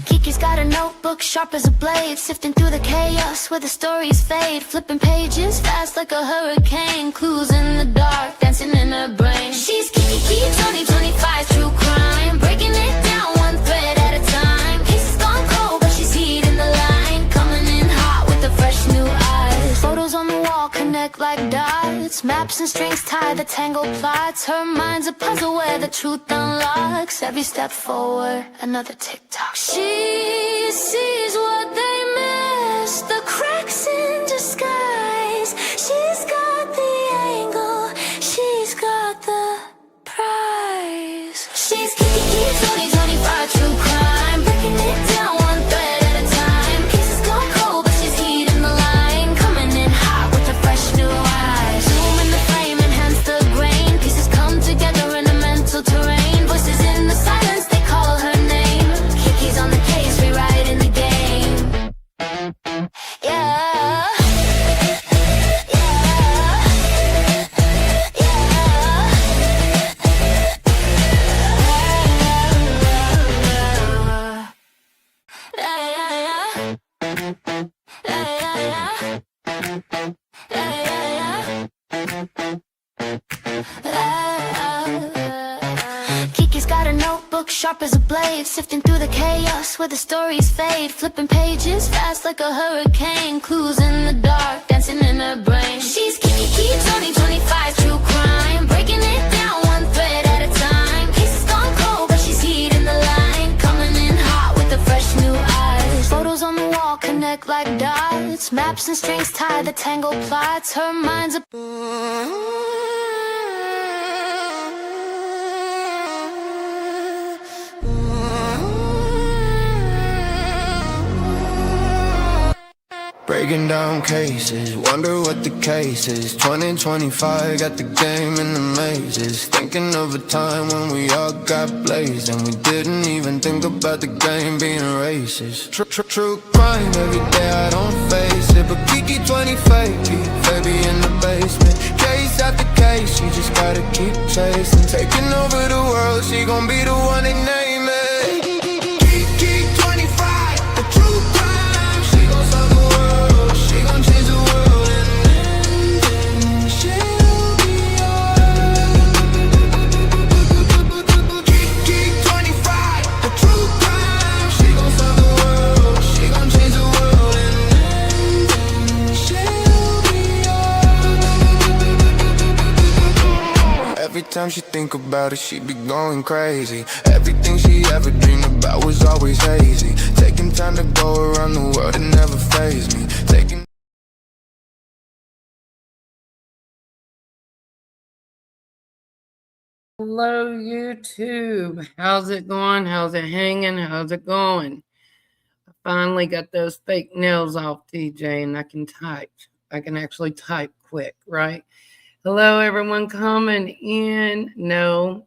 Kiki's got a notebook sharp as a blade, sifting through the chaos where the stories fade, flipping pages fast like a hurricane, clues in the dark dancing in her brain. She's Kiki 2025 true crime, breaking it down one thread at a time. Cases gone cold but she's heeding the line, coming in hot with the fresh new eyes. Photos on the wall connect like dots, maps and strings tie the tangled plots. Her mind's a puzzle where the truth unlocks. Every step forward, another tick-tock. She sees what they miss, the cracks in disguise. She's got the angle, she's got the prize. She's Kiki 2025 true crime, breaking it down one thread at a time. Cases gone cold but she's heeding the line, coming in hot with her fresh new eyes. Zoom in the frame, enhance the grain, pieces come together in a mental terrain. Voices in the silence, they call her name. Kiki's on the case, rewriting the game. Yeah. Kiki's got a notebook sharp as a blade, sifting through the chaos where the stories fade, flipping pages fast like a hurricane, clues in the dark dancing in her brain. She's Kiki 2025 true crime, breaking it down one thread at a time. Cases gone cold but she's heeding the line, coming in hot with the fresh new eyes. Photos on the wall connect like dots, maps and strings tie the tangled plots. Her mind's a breaking down cases, wonder what the case is. 2025 got the game in the mazes. Thinking of a time when we all got blazed and we didn't even think about the game being racist. True crime, every day I don't face it, but Kiki 25, baby in the basement. Case after case, she just gotta keep chasing. Taking over the world, she gon' be the one they name it. Kiki 25, the true crime, she gon' solve the world, she gon' change the world, and then she'll be yours. Kiki 25, the true crime, she gon' solve the world, she gon' change the world, and then she'll be yours. Every time she think about it, she be going crazy. Everything she ever dreamed about was always hazy. Taking time to go around the world and never faze me. Taking Hello, YouTube. How's it going? How's it hanging? How's it going? I finally got those fake nails off, TJ, and I can type. I can actually type quick, right? Hello, everyone coming in. No,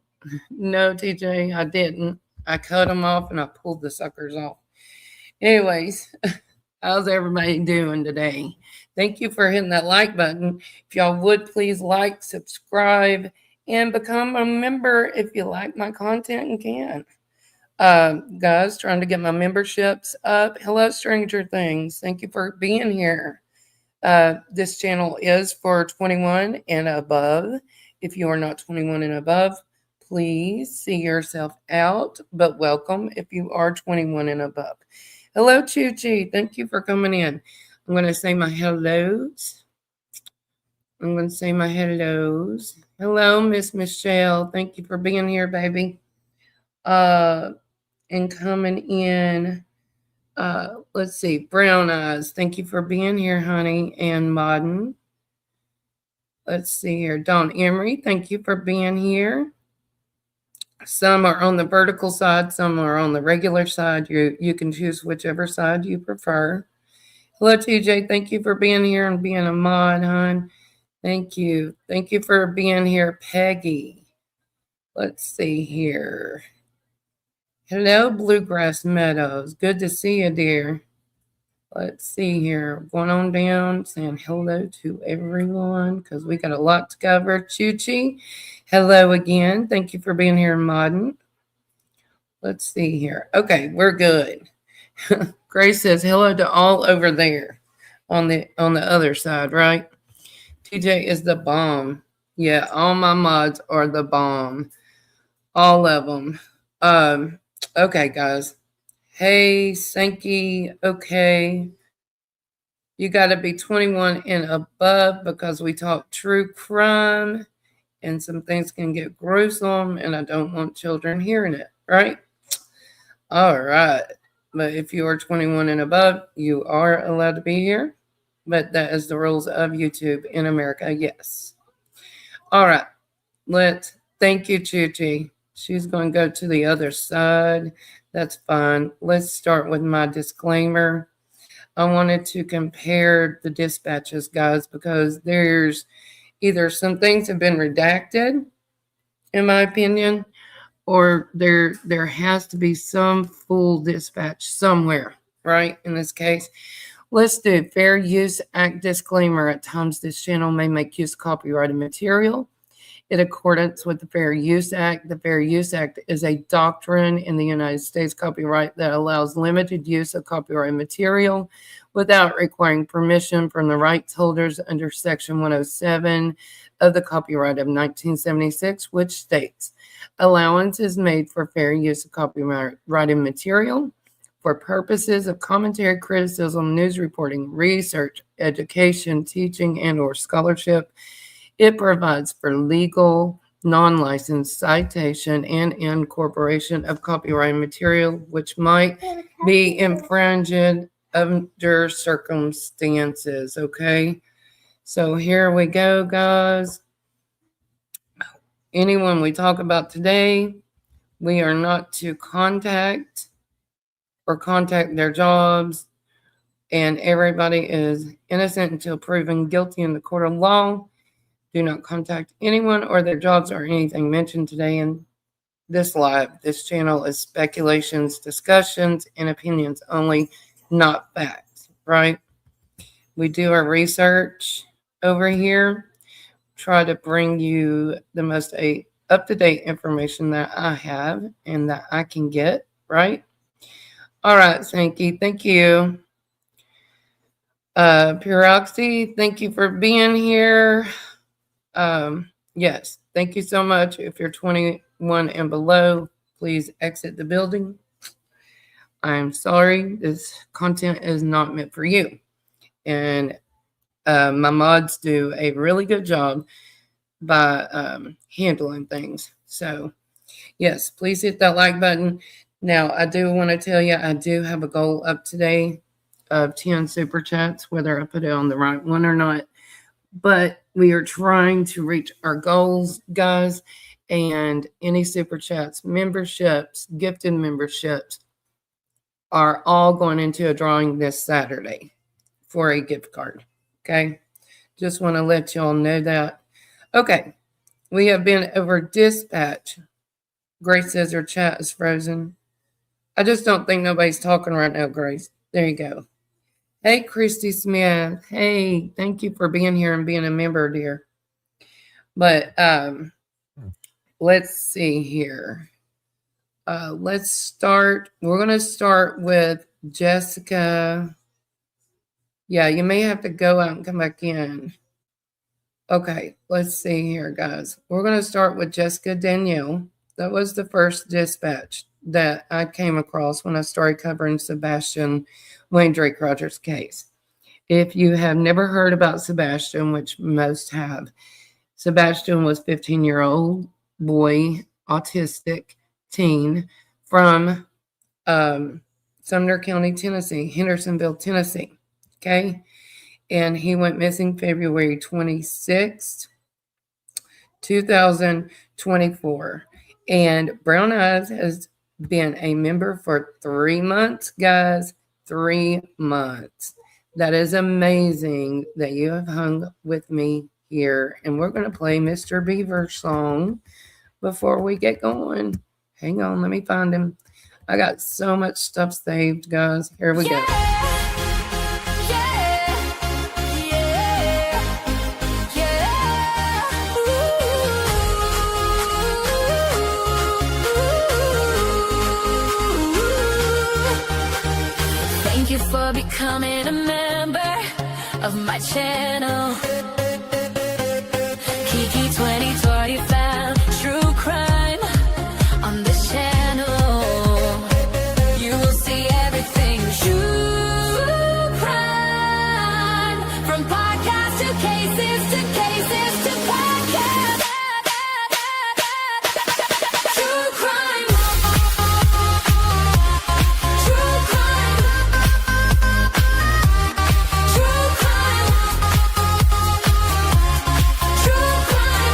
TJ, I didn't. I cut them off and I pulled the suckers off. Anyways, how's everybody doing today? Thank you for hitting that like button. If y'all would please like, subscribe, and become a member if you like my content and can. Guys, trying to get my memberships up. Hello, Stranger Things. Thank you for being here. This channel is for 21 and above. If you are not 21 and above, please see yourself out, but welcome if you are 21 and above. Hello, Chuchi. Thank you for coming in. I'm going to say my hellos. Hello, Miss Michelle. Thank you for being here, baby. And coming in. Let's see, Brown Eyes. Thank you for being here, honey. And Modern. Let's see here. Dawn Emery, thank you for being here. Some are on the vertical side, some are on the regular side. You can choose whichever side you prefer. Hello, TJ. Thank you for being here and being a mod, hon. Thank you. Thank you for being here, Peggy. Let's see here. Hello, Bluegrass Meadows. Good to see you, dear. Let's see here. Going on down, saying hello to everyone because we got a lot to cover. Chuchi, hello again. Thank you for being here, Modern. Let's see here. Okay, we're good. Grace says hello to all over there on the other side, right? TJ is the bomb. Yeah, all my mods are the bomb. All of them. Okay, guys. Hey, Sankey. Okay. You got to be 21 and above because we talk true crime and some things can get gruesome and I don't want children hearing it, right? All right. But if you are 21 and above, you are allowed to be here. But that is the rules of YouTube in America. Yes. All right. Thank you, Chuchi. She's going to go to the other side. That's fine. Let's start with my disclaimer. I wanted to compare the dispatches, guys, because there's either some things have been redacted, in my opinion, or there has to be some full dispatch somewhere, right? In this case, let's do Fair Use Act disclaimer. At times, this channel may make use of copyrighted material. In accordance with the Fair Use Act, the Fair Use Act is a doctrine in the United States copyright that allows limited use of copyright material without requiring permission from the rights holders under Section 107 of the Copyright of 1976, which states, allowance is made for fair use of copyrighted material for purposes of commentary, criticism, news reporting, research, education, teaching, and or scholarship. It provides for legal, non-licensed citation and incorporation of copyrighted material, which might be infringed under circumstances. Okay, so here we go, guys. Anyone we talk about today, we are not to contact or contact their jobs, and everybody is innocent until proven guilty in the court of law. Do not contact anyone or their jobs or anything mentioned today in this live. This channel is speculations, discussions, and opinions only, not facts, right? We do our research over here, try to bring you the most up-to-date information that I have and that I can get, right? All right, Sankey, thank you. Pyroxy, thank you for being here. Yes, thank you so much. If you're 21 and below, please exit the building. I'm sorry, this content is not meant for you. And my mods do a really good job by handling things. So, yes, please hit that like button. Now, I do want to tell you, I do have a goal up today of 10 super chats, whether I put it on the right one or not. But we are trying to reach our goals, guys. And any super chats, memberships, gifted memberships are all going into a drawing this Saturday for a gift card. Okay. Just want to let y'all know that. Okay. We have been over dispatch. Grace says her chat is frozen. I just don't think nobody's talking right now, Grace. There you go. Hey, Christy Smith. Hey, thank you for being here and being a member, dear. But let's see here. Let's start. We're going to start with Jessica. Yeah, you may have to go out and come back in. Okay, let's see here, guys. We're going to start with Jessica Danielle. That was the first dispatch that I came across when I started covering Sebastian Wayne Drake Rogers case. If you have never heard about Sebastian, which most have, Sebastian was 15-year-old boy, autistic teen from Sumner County, Tennessee, Hendersonville, Tennessee. Okay. And he went missing February 26th, 2024. And Brown Eyes has been a member for 3 months, guys. 3 months. That is amazing that you have hung with me here. And we're going to play Mr. Beaver's song before we get going. Hang on, let me find him. I got so much stuff saved, guys. Here we go. becoming a member of my channel. Kiki 2025, true crime on this channel. You will see everything true crime, from podcast to cases to podcast. True crime. True crime. True crime. True crime. True crime.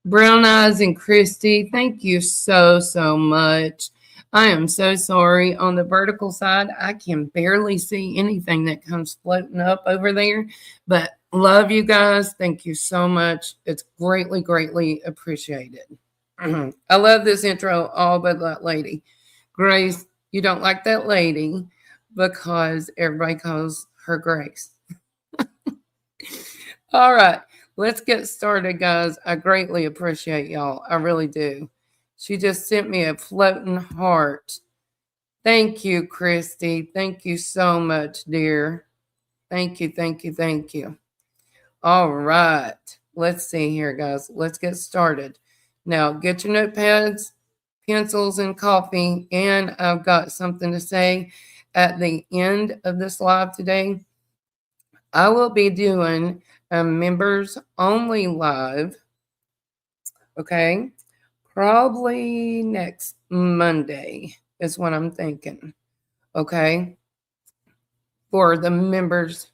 Brown Eyes and Christy, thank you so much. I am so sorry. On the vertical side, I can barely see anything that comes floating up over there, but love you guys. Thank you so much. It's greatly appreciated. I love this intro all but that lady. Grace, you don't like that lady because everybody calls her Grace. All right. Let's get started, guys. I greatly appreciate y'all. I really do. She just sent me a floating heart. Thank you, Christy. Thank you so much, dear. Thank you. All right. Let's see here, guys. Let's get started. Now, get your notepads, pencils, and coffee. And I've got something to say at the end of this live today. I will be doing a members only live, okay? Probably next Monday is what I'm thinking, okay? For the members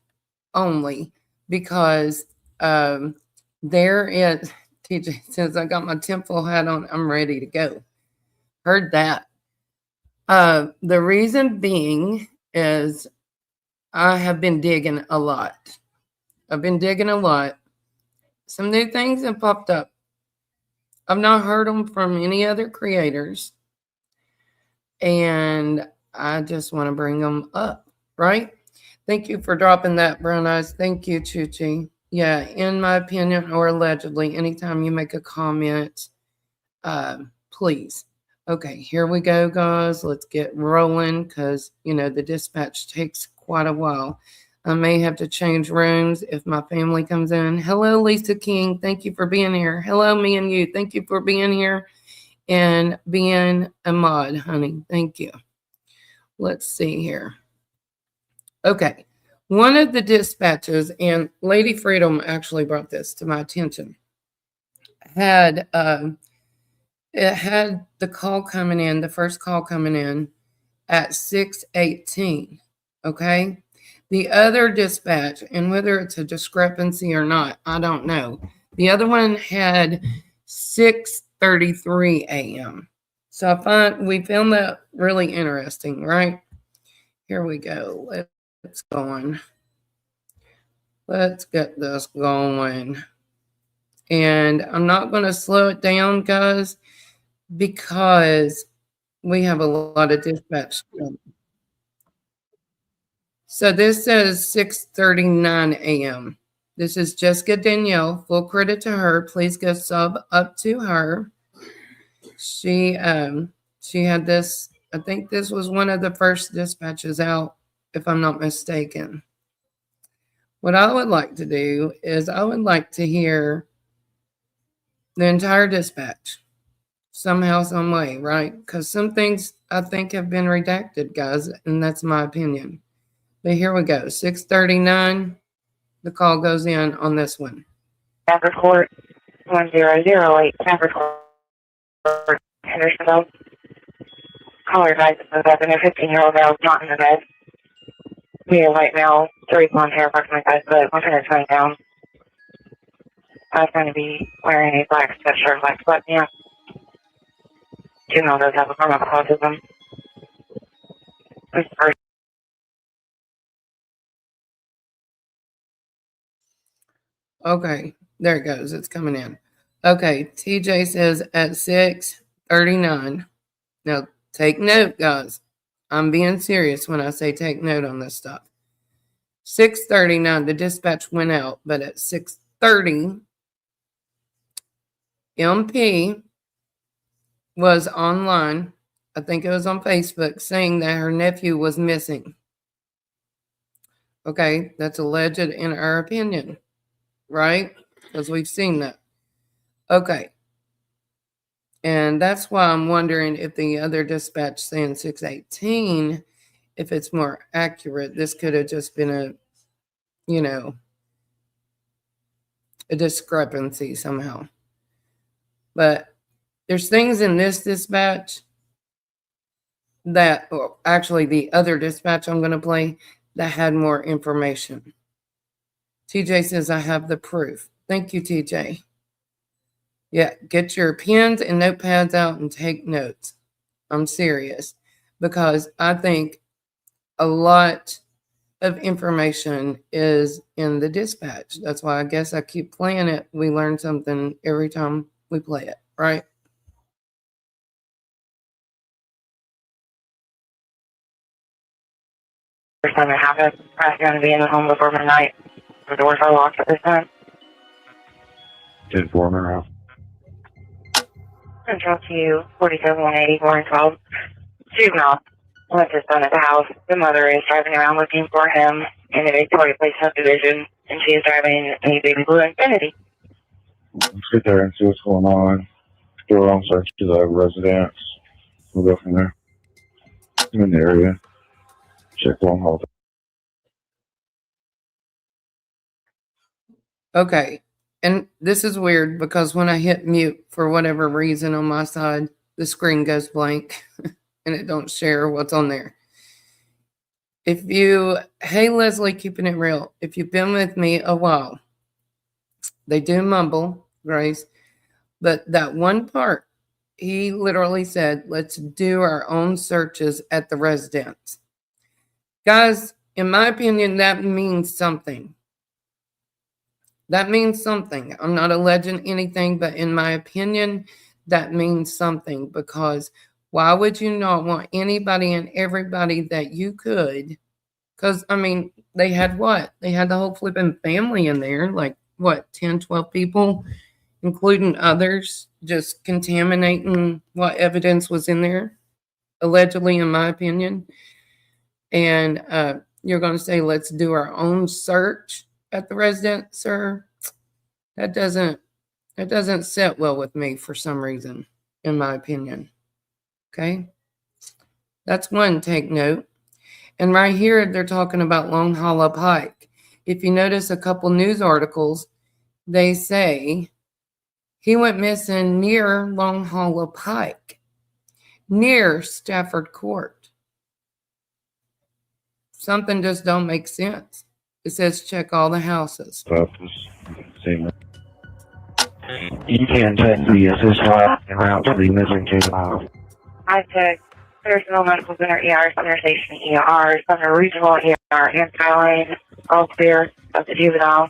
only, because there is, TJ says, I got my tinfoil hat on, I'm ready to go. Heard that. The reason being is I have been digging a lot. Some new things have popped up. I've not heard them from any other creators. And I just want to bring them up, right? Thank you for dropping that, Brown Eyes. Thank you, Chuchi. Yeah, in my opinion, or allegedly, anytime you make a comment, please. Okay, here we go, guys. Let's get rolling because, the dispatch takes quite a while. I may have to change rooms if my family comes in. Hello, Lisa King. Thank you for being here. Hello, me and you. Thank you for being here and being a mod, honey. Thank you. Let's see here. Okay. One of the dispatches, and Lady Freedom actually brought this to my attention, it had the call coming in, the first call coming in at 6:18. Okay. The other dispatch, and whether it's a discrepancy or not, I don't know. The other one had 6:33 a.m. So we found that really interesting, right? Here we go. Let's go on. Let's get this going. And I'm not going to slow it down, guys, because we have a lot of dispatch. So this says 6:39 a.m. This is Jessica Danielle. Full credit to her. Please go sub up to her. She had this. I think this was one of the first dispatches out, if I'm not mistaken. What I would like to do is I would like to hear the entire dispatch somehow, some way, right? Because some things I think have been redacted, guys, and that's my opinion. But here we go. 6:39. The call goes in on this one. Stanford Court 1008. Stanford Court. Hendersonville. Caller advised that a 15-year-old girl is not in the bed. We have white male, 3 blonde hair, approximately 5 foot, 120 pounds. I was going to be wearing a black sweatshirt, black sweatpants. Juvenile does have a form of autism. This person. Okay, there it goes. It's coming in. Okay, TJ says at 6:39. Now, take note, guys. I'm being serious when I say take note on this stuff. 6:39, the dispatch went out, but at 6:30, MP was online, I think it was on Facebook, saying that her nephew was missing. Okay, that's alleged in our opinion, right? Because we've seen that. Okay. And that's why I'm wondering if the other dispatch saying 6:18, if it's more accurate. This could have just been a discrepancy somehow. But there's things in this dispatch that, well, actually the other dispatch I'm going to play, that had more information. TJ says, I have the proof. Thank you, TJ. Yeah, get your pens and notepads out and take notes. I'm serious, because I think a lot of information is in the dispatch. That's why I guess I keep playing it. We learn something every time we play it, right? First time it happened, I was going to be in the home before midnight. The doors are locked at this time. 10-4 minute. Central to 47-180, 12. Juvenile left his son at the house. The mother is driving around looking for him in the Victoria Place subdivision, and she is driving a big blue Infiniti. Let's get there and see what's going on. Go around, search to the residence. We'll go from there. I'm in the area. Check long haul. Okay. And this is weird because when I hit mute for whatever reason on my side, the screen goes blank and it don't share what's on there. Hey Leslie, keeping it real. If you've been with me a while, they do mumble, Grace, but that one part, he literally said, let's do our own searches at the residence. Guys, in my opinion, that means something. That means something. I'm not alleging anything, but in my opinion, that means something, because why would you not want anybody and everybody that you could? Because, I mean, they had what? They had the whole flipping family in there, like, what, 10, 12 people, including others, just contaminating what evidence was in there, allegedly, in my opinion. And you're going to say, let's do our own search at the residence, sir? That doesn't sit well with me for some reason, in my opinion. Okay? That's one, take note. And right here, they're talking about Long Hollow Pike. If you notice a couple news articles, they say he went missing near Long Hollow Pike, near Stafford Court. Something just don't make sense. It says check all the houses. You can text the assist line and route to the missing juvenile. I took personal medical center ER, center station ER, center regional ER, and Skyline, all clear of the juvenile.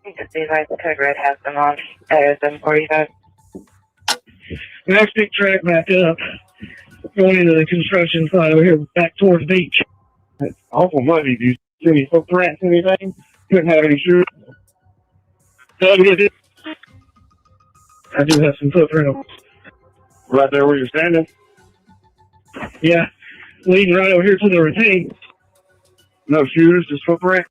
You can see like the code red has them on at 745. Next big track back up, going into the construction site over here, back towards the beach. It's awful muddy. Do you see any footprints, anything? Couldn't have any shoes. I do have some footprints. Right there where you're standing? Yeah, leading right over here to the ravine. No shoes, just footprint?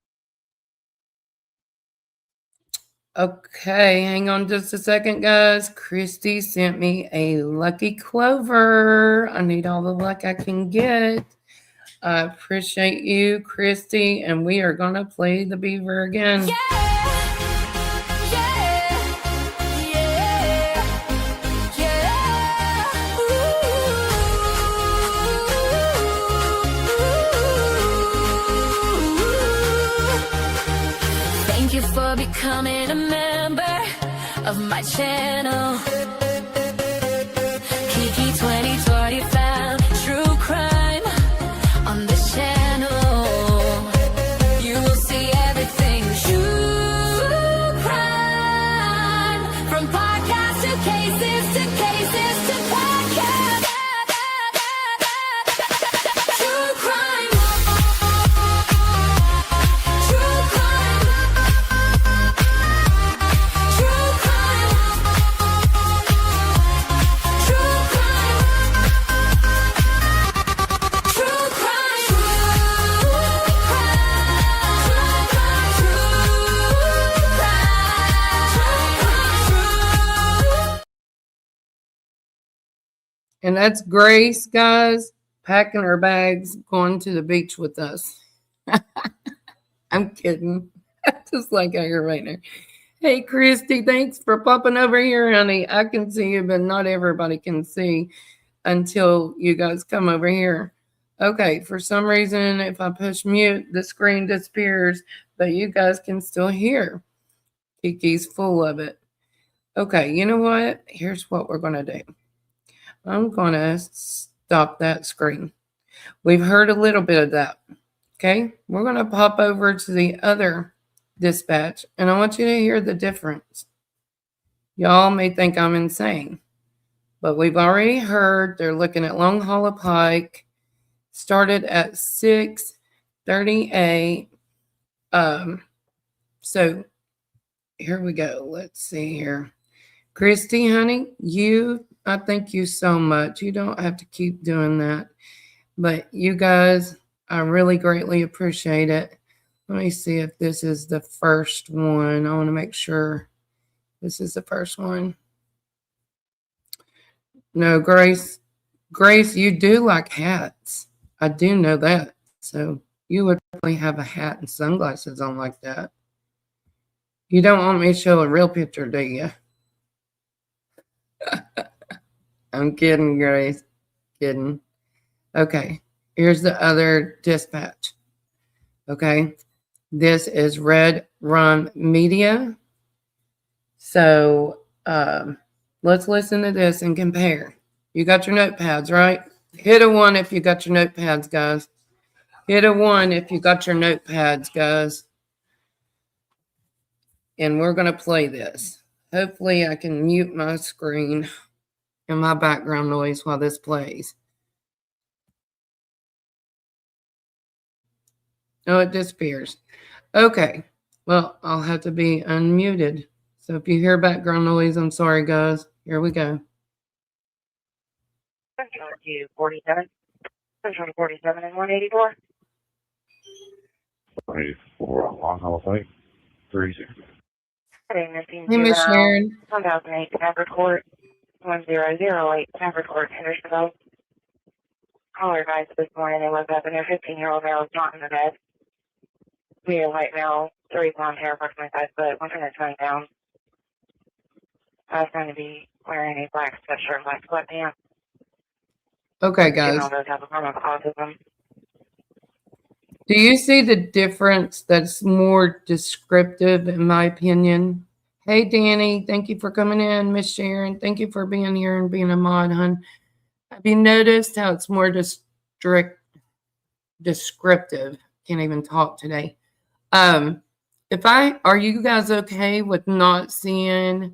Okay, hang on just a second, guys. Christy sent me a lucky clover. I need all the luck I can get. I appreciate you, Christy, and we are going to play the beaver again. Yeah, yeah, yeah, yeah. Ooh. Thank you for becoming a member of my channel. Kiki 2025, true crime on this channel. You will see everything true crime, from podcast to cases to podcast. True crime. And that's Grace, guys, packing her bags, going to the beach with us. I'm kidding. Just like I hear right now. Hey, Christy, thanks for popping over here, honey. I can see you, but not everybody can see until you guys come over here. Okay, for some reason, if I push mute, the screen disappears, but you guys can still hear. Kiki's full of it. Okay, you know what? Here's what we're going to do. I'm going to stop that screen. We've heard a little bit of that. Okay, we're going to pop over to the other dispatch, and I want you to hear the difference. Y'all may think I'm insane, but we've already heard they're looking at Long Hollow Pike, started at 6:38. So here we go. Let's see here. Christy, honey, I thank you so much. You don't have to keep doing that. But you guys, I really greatly appreciate it. Let me see if this is the first one. I want to make sure this is the first one. No, Grace, you do like hats. I do know that. So you would probably have a hat and sunglasses on like that. You don't want me to show a real picture, do you? I'm kidding, Grace. Kidding. Okay, here's the other dispatch. Okay, this is Red Rum Media. So let's listen to this and compare. You got your notepads, right? Hit a 1 if you got your notepads, guys. Hit a 1 if you got your notepads, guys. And we're going to play this. Hopefully I can mute my screen and my background noise while this plays. Oh, it disappears. Okay. Well, I'll have to be unmuted. So if you hear background noise, I'm sorry, guys. Here we go. Central to 47. Central to 47 and 184. 184 Long Hollow Pike. 360. Hey, Miss Sharon. 1008 Stafford Court. 1008 Stafford Court, Hendersonville. Caller advised this morning they woke up and their 15-year-old male is not in the bed. Medium white male, 30 blonde hair, approximately 5 foot, 120 pounds. I was going to be wearing a black sweatshirt, black sweatpants. Okay, guys. Juvenile does have a form of autism. Do you see the difference that's more descriptive, in my opinion? Hey, Danny, thank you for coming in. Miss Sharon, thank you for being here and being a mod, hon. Have you noticed how it's more descriptive? Can't even talk today. Are you guys okay with not seeing?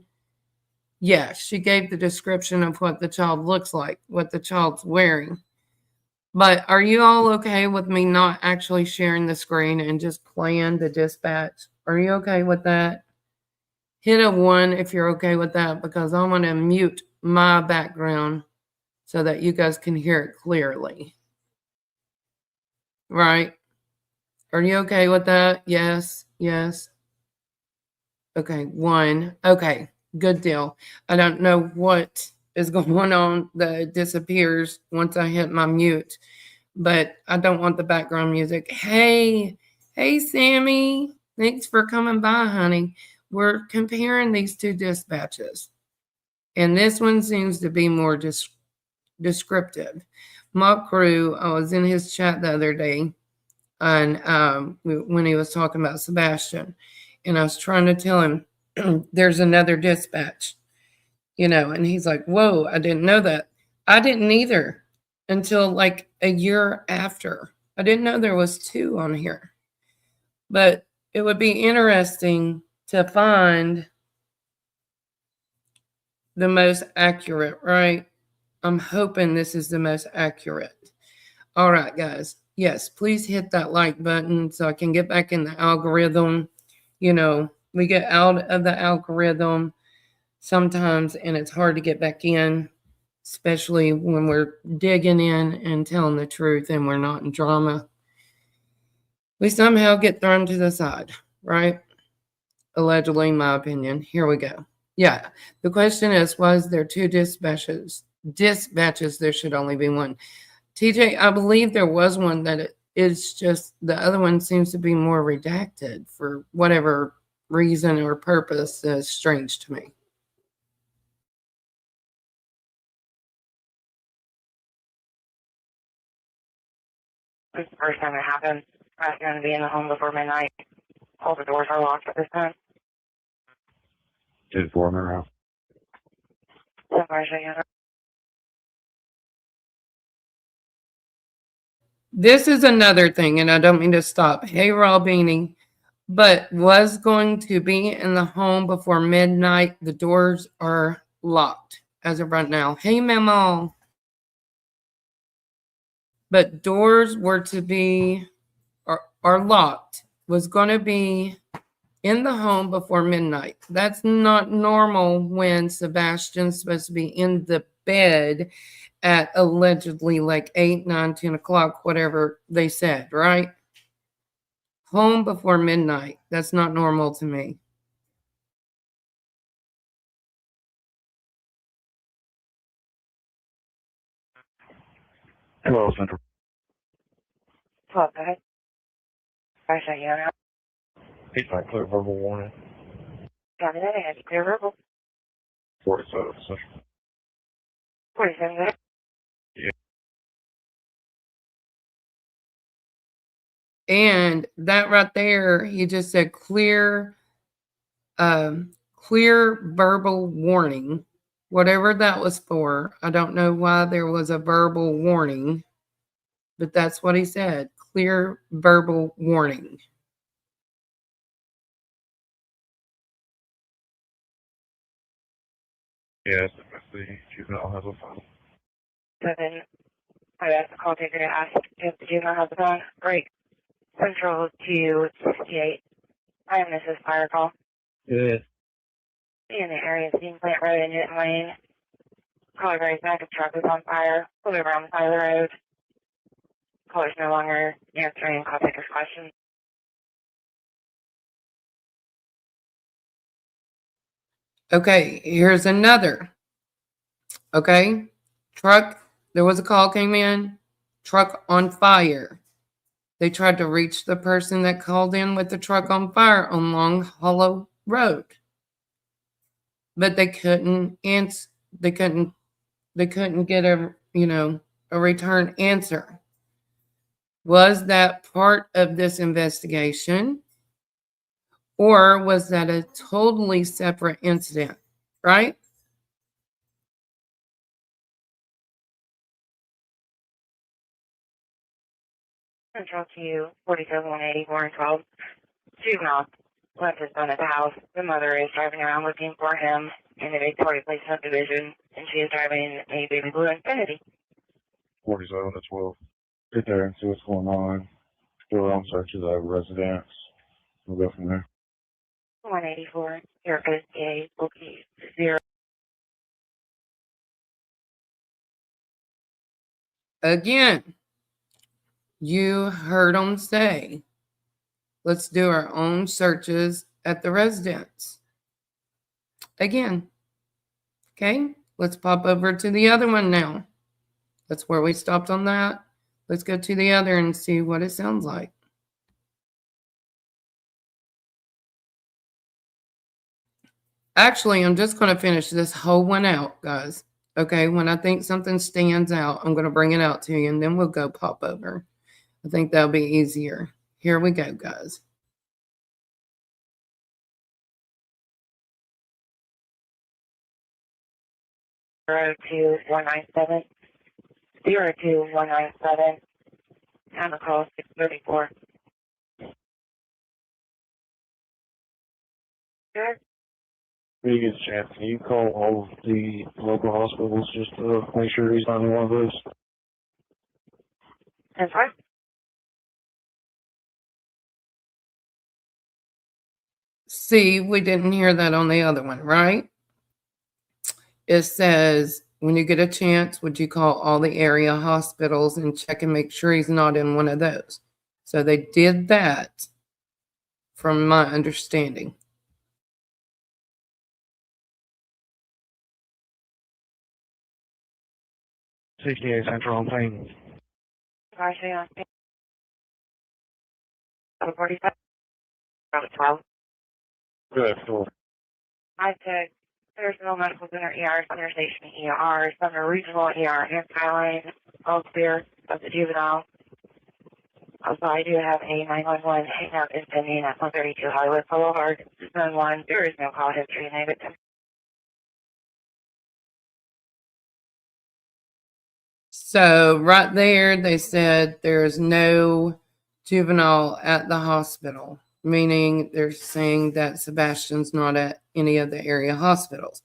Yeah, she gave the description of what the child looks like, what the child's wearing. But are you all okay with me not actually sharing the screen and just playing the dispatch? Are you okay with that? Hit a 1 if you're okay with that, because I'm going to mute my background so that you guys can hear it clearly. Right? Are you okay with that? Yes. Yes. Okay, 1. Okay, good deal. I don't know what is going on that it disappears once I hit my mute, but I don't want the background music. Hey, Sammy. Thanks for coming by, honey. We're comparing these two dispatches, and this one seems to be more descriptive. Mock Crew, I was in his chat the other day, and when he was talking about Sebastian, and I was trying to tell him there's another dispatch, and he's like, whoa, I didn't know that. I didn't either until like a year after. I didn't know there was 2 on here, but it would be interesting to find the most accurate, right? I'm hoping this is the most accurate. All right, guys. Yes, please hit that like button so I can get back in the algorithm. We get out of the algorithm sometimes, and it's hard to get back in, especially when we're digging in and telling the truth and we're not in drama. We somehow get thrown to the side, right? Allegedly, in my opinion. Here we go. Yeah, the question is, was there 2 dispatches dispatches, there should only be one. TJ, I believe there was one that it's just the other one seems to be more redacted for whatever reason or purpose is strange to me. This is the first time it happened. I was going to be in the home before midnight. All the doors are locked at this time. Did foreman out. This is another thing, and I don't mean to stop. Hey, Raw Beanie, but was going to be in the home before midnight. The doors are locked as of right now. Hey, Memo. But doors were to be, are locked. Was going to be in the home before midnight. That's not normal when Sebastian's supposed to be in the bed at allegedly like 8, 9, 10 o'clock, whatever they said, right? Home before midnight. That's not normal to me. Hello, Central. Hello, go ahead. I sent you out. 8-9, clear verbal warning. Got it, I had clear verbal. 47, Central. 47, go ahead. And that right there, he just said clear verbal warning, whatever that was for. I don't know why there was a verbal warning, but that's what he said. Clear verbal warning. Yes, the juvenile has a phone. So then I asked the call taker to ask if the juvenile has a phone. Great. Central to 68. I am Mrs. Fire Call. Good. In the area of Steam Plant Road and Newton Lane. Caller very back of truck is on fire. Pulled over on the side of the road. Caller's no longer answering call taker's questions. Okay, here's another. Okay, truck, there was a call came in, truck on fire. They tried to reach the person that called in with the truck on fire on Long Hollow Road. But they couldn't answer, they couldn't get a return answer. Was that part of this investigation? Or was that a totally separate incident, right? Central to 47-184 and 12. Juvenile left his son at the house. The mother is driving around looking for him in the Victoria Place subdivision, and she is driving a baby blue Infiniti. 47 to 12. Get there and see what's going on. Do our own search of the residence. We'll go from there. 184, here goes a bookie 0. Again, you heard them say, let's do our own searches at the residence. Again, okay, let's pop over to the other one now. That's where we stopped on that. Let's go to the other and see what it sounds like. Actually, I'm just going to finish this whole one out, guys. Okay, when I think something stands out, I'm going to bring it out to you, and then we'll go pop over. I think that'll be easier. Here we go, guys. Zero two one nine seven 02197. Time to call 634. Sure. When you get a chance, can you call all of the local hospitals just to make sure he's not in one of those? That's right. See, we didn't hear that on the other one, right? It says, when you get a chance, would you call all the area hospitals and check and make sure he's not in one of those? So they did that, from my understanding. 68 Central on Payne. Actually, on 45. 12. Good, cool. I said there's no medical center ER, center station ER, Summer Regional ER, Anti-Line, all clear of the juvenile. Also, I do have a 911 hangout is pending at 132 Hollywood Boulevard, Zone 1. There is no call history in the victim. So right there, they said there's no juvenile at the hospital, meaning they're saying that Sebastian's not at any of the area hospitals.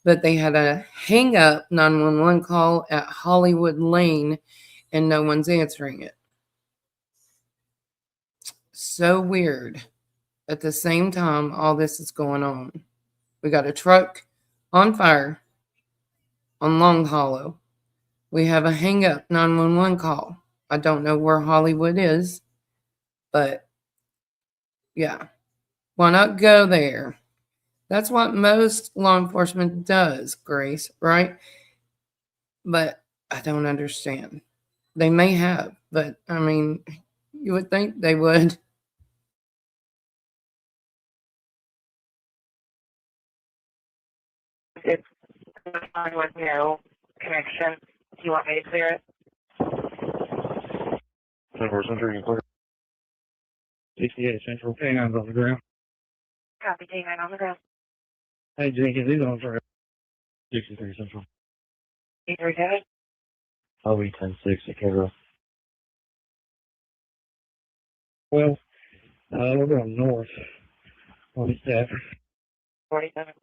But they had a hang up 911 call at Hollywood Lane and no one's answering it. So weird. At the same time, all this is going on. We got a truck on fire on Long Hollow. We have a hang up 911 call. I don't know where Hollywood is, but yeah. Why not go there? That's what most law enforcement does, Grace, right? But I don't understand. They may have, but I mean, you would think they would. It's fine with no connection. Do you want me to clear it? 10-4 Central, you can clear. 68 Central, K9's on the ground. Copy, J9 on the ground. Hey, Jenkins, he's on for 63 Central. 837. I'll be 10-6 at Cairo. well, we're going north on Stafford. 47.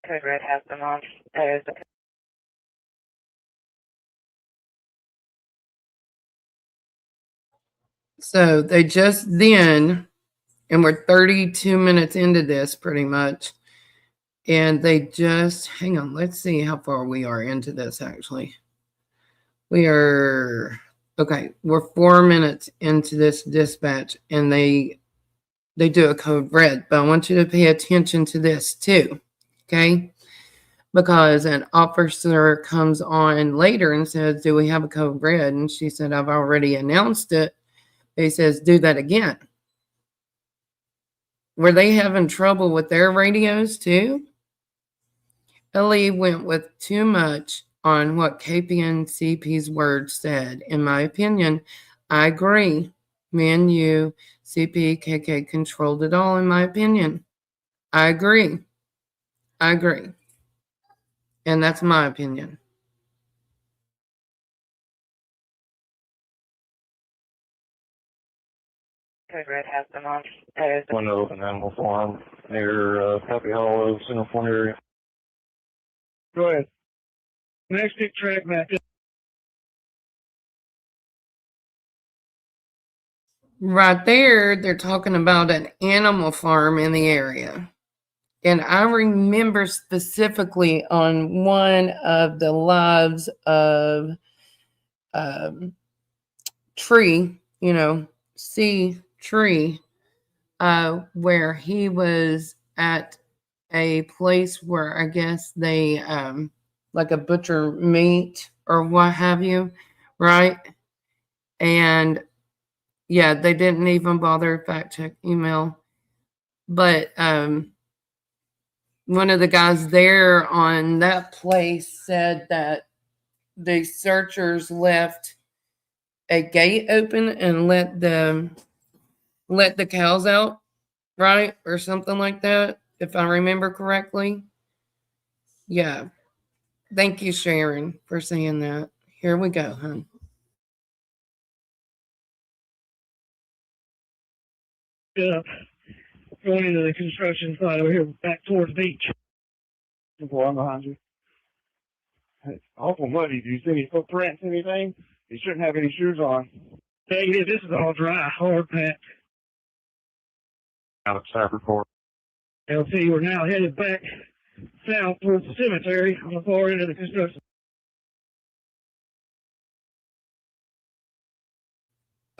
Code Red has been launched. That is the So they just then, and we're 32 minutes into this pretty much, and they just, hang on, let's see how far we are into this actually. We are, okay, we're 4 minutes into this dispatch, and they do a code red, but I want you to pay attention to this too, okay? Because an officer comes on later and says, do we have a code red? And she said, I've already announced it. He says, do that again. Were they having trouble with their radios too? Ellie went with too much on what KPN-CP's words said. In my opinion, I agree. Me and you, CP, KK controlled it all, in my opinion. I agree. I agree. And that's my opinion. Code Red has been launched. That is the One open animal farm near Happy Hollow, Central Point area. Go ahead. Next big track back up. Right there, they're talking about an animal farm in the area. And I remember specifically on one of the lives of Tree, C Tree, where he was at a place where I guess they like a butcher meat or what have you, right? And yeah, they didn't even bother fact check email. But one of the guys there on that place said that the searchers left a gate open and let the cows out, right? Or something like that, if I remember correctly. Yeah. Thank you, Sharon, for saying that. Here we go, hon. Up. Going into the construction site over here back towards the beach. Well, I'm behind you. It's awful muddy. Do you see any footprints, anything? You shouldn't have any shoes on. Hey, this is all dry, hard packed. Out of Stafford Court. LT, we're now headed back south towards the cemetery on the far end of the construction.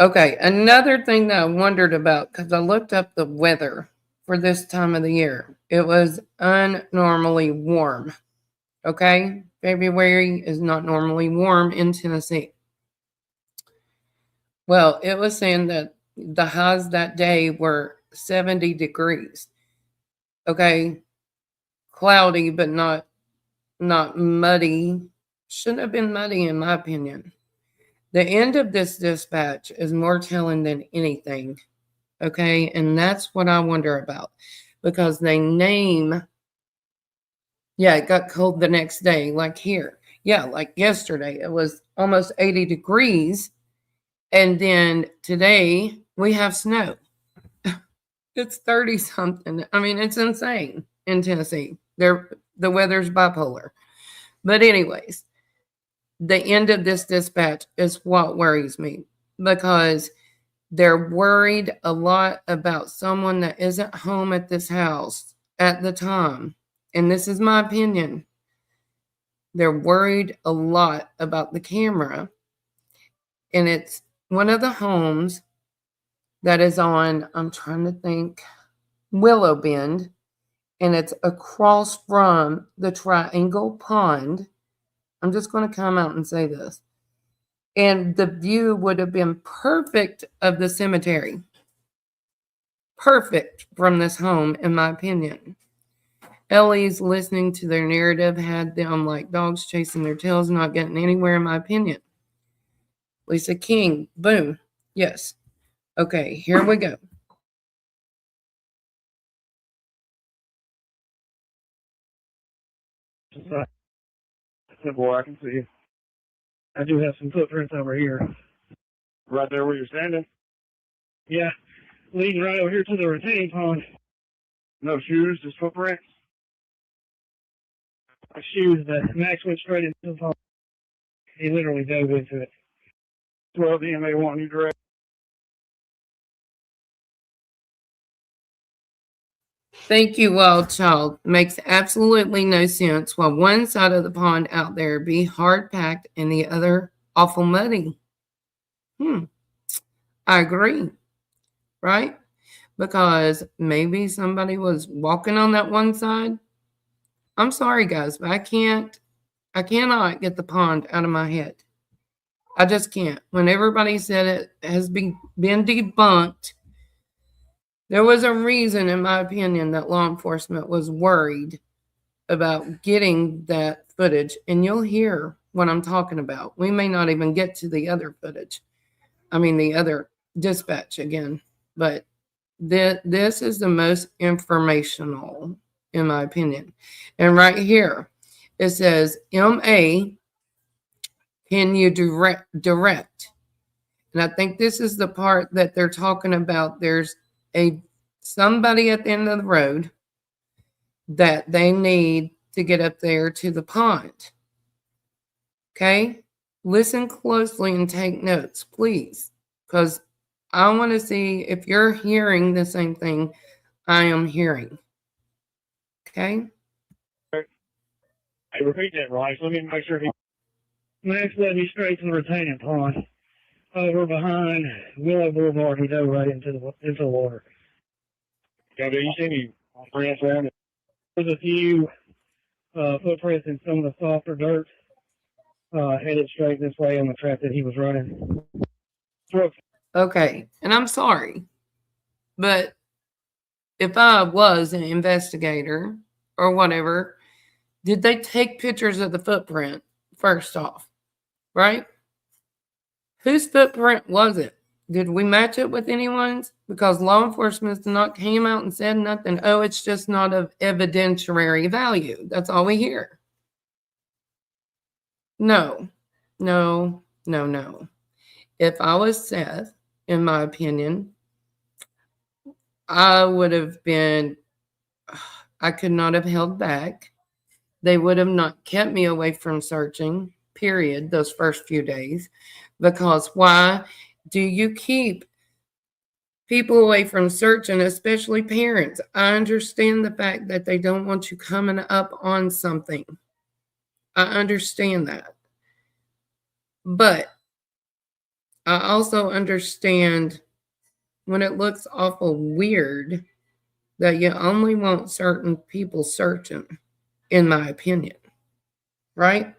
Okay, another thing that I wondered about, because I looked up the weather for this time of the year. It was unnormally warm. Okay, February is not normally warm in Tennessee. Well, it was saying that the highs that day were 70 degrees. Okay, cloudy, but not muddy. Shouldn't have been muddy, in my opinion. The end of this dispatch is more telling than anything. Okay, and that's what I wonder about, because they name, yeah, it got cold the next day, like here. Yeah, like yesterday, it was almost 80 degrees. And then today we have snow. It's 30 something. I mean, it's insane in Tennessee. The weather's bipolar. But anyways, the end of this dispatch is what worries me, because they're worried a lot about someone that isn't home at this house at the time. And this is my opinion. They're worried a lot about the camera. And it's one of the homes that is on, I'm trying to think, Willow Bend. And it's across from the Triangle Pond. I'm just going to come out and say this. And the view would have been perfect of the cemetery. Perfect from this home, in my opinion. Ellie's listening to their narrative had them like dogs chasing their tails, not getting anywhere, in my opinion. Lisa King, boom. Yes. Okay, here we go. Boy, I can see you. I do have some footprints over here. Right there where you're standing? Yeah, leading right over here to the retaining pond. No shoes, just footprints? My shoes, but Max went straight into the pond. He literally dove into it. 12 DMA wanting you direct. Thank you, Wild Child. Makes absolutely no sense why one side of the pond out there be hard packed and the other awful muddy. I agree, right? Because maybe somebody was walking on that one side. I'm sorry, guys, but I cannot get the pond out of my head. I just can't. When everybody said it has been debunked, there was a reason, in my opinion, that law enforcement was worried about getting that footage. And you'll hear what I'm talking about. We may not even get to the other footage. I mean, the other dispatch again. But this is the most informational, in my opinion. And right here, it says, MA, can you direct? And I think this is the part that they're talking about. There's somebody at the end of the road that they need to get up there to the pond. Okay? Listen closely and take notes, please, because I want to see if you're hearing the same thing I am hearing. Okay? Hey, repeat that, Rice. Let me make sure he... Max led me straight to the retaining pond. Over behind Willow Boulevard, he dove right into the water. Okay, do you see any footprints around it? There's a few footprints in some of the softer dirt headed straight this way on the track that he was running. Okay, and I'm sorry, but if I was an investigator or whatever, did they take pictures of the footprint first off, right? Whose footprint was it? Did we match it with anyone's? Because law enforcement has not came out and said nothing. Oh, it's just not of evidentiary value. That's all we hear. No. If I was Seth, in my opinion, I could not have held back. They would have not kept me away from searching, period, those first few days. Because why do you keep people away from searching, especially parents? I understand the fact that they don't want you coming up on something. I understand that. But I also understand when it looks awful weird that you only want certain people searching, in my opinion. right?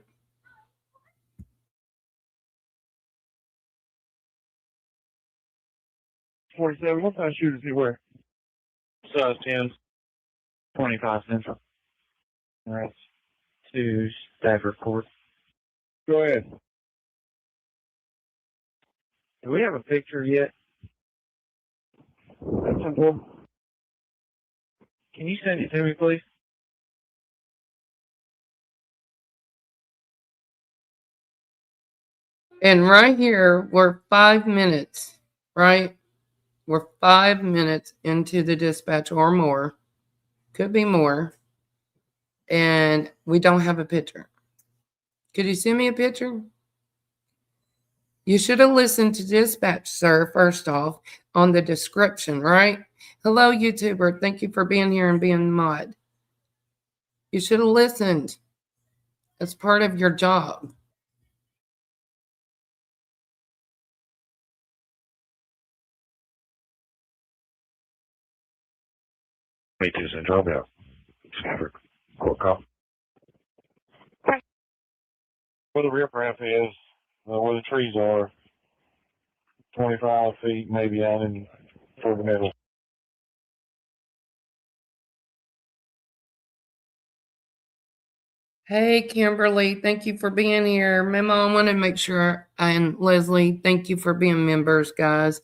47, what kind of shoe does he wear? Size 10, 25 Central. That's 2 Stafford Court. Go ahead. Do we have a picture yet? That's simple. Can you send it to me, please? And right here, we're 5 minutes, right? We're 5 minutes into the dispatch or more. Could be more. And we don't have a picture. Could you send me a picture? You should have listened to dispatch, sir, first off, on the description, right? Hello, YouTuber. Thank you for being here and being mod. You should have listened. It's part of your job. Me too, Central. Yeah. Stafford Court call. Where the riprap is, where the trees are, 25 feet maybe out in toward the middle. Hey, Kimberly, thank you for being here. Memo, I want to make sure, and Leslie, thank you for being members, guys.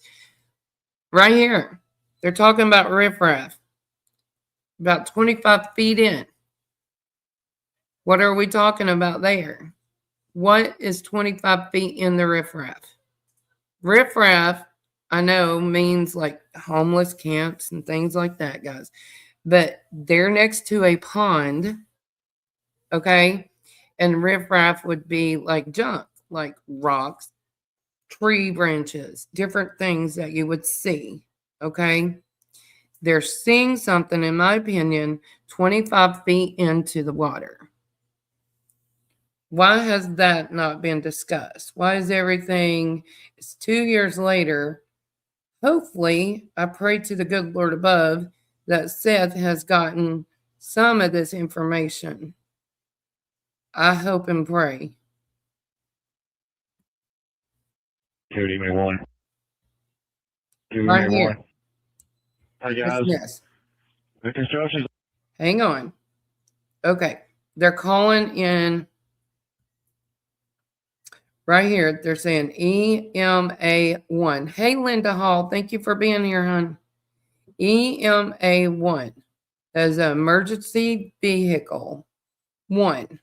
Right here, they're talking about riffraff, about 25 feet in. What are we talking about there? What is 25 feet in the riffraff? Riffraff, I know, means like homeless camps and things like that, guys. But they're next to a pond, okay? And riffraff would be like junk, like rocks, tree branches, different things that you would see, okay? They're seeing something, in my opinion, 25 feet into the water. Why has that not been discussed? Why is everything, it's 2 years later. Hopefully, I pray to the good Lord above that Seth has gotten some of this information. I hope and pray. Judy, me one. Judy, Right me here. one. Hey guys, Yes. the construction's Hang on. Okay. They're calling in right here. They're saying EMA1. Hey, Linda Hall. Thank you for being here, hon. EMA1. That is an emergency vehicle. 1.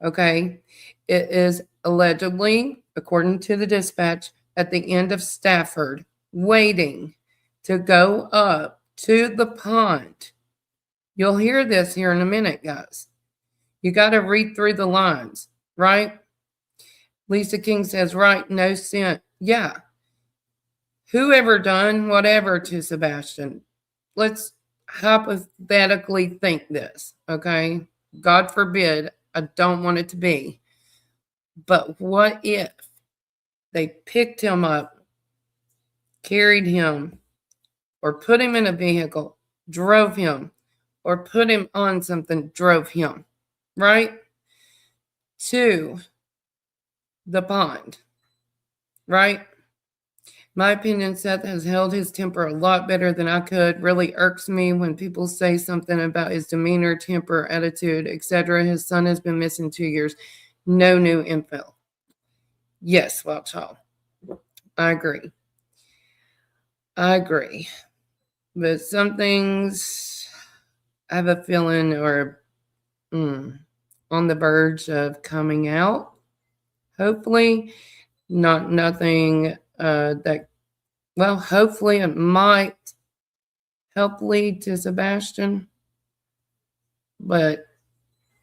Okay. It is allegedly, according to the dispatch, at the end of Stafford, waiting to go up to the pond. You'll hear this here in a minute, guys. You got to read through the lines, right? Lisa King says, right, no scent. Yeah. Whoever done whatever to Sebastian, let's hypothetically think this, okay? God forbid, I don't want it to be. But what if they picked him up, carried him, or put him in a vehicle, drove him, or put him on something, drove him, right? To the pond, right? My opinion, Seth has held his temper a lot better than I could. Really irks me when people say something about his demeanor, temper, attitude, etc. His son has been missing 2 years. No new info. Yes, Welch Hall. I agree. But some things I have a feeling are on the verge of coming out. Hopefully, nothing that, well, hopefully it might help lead to Sebastian. But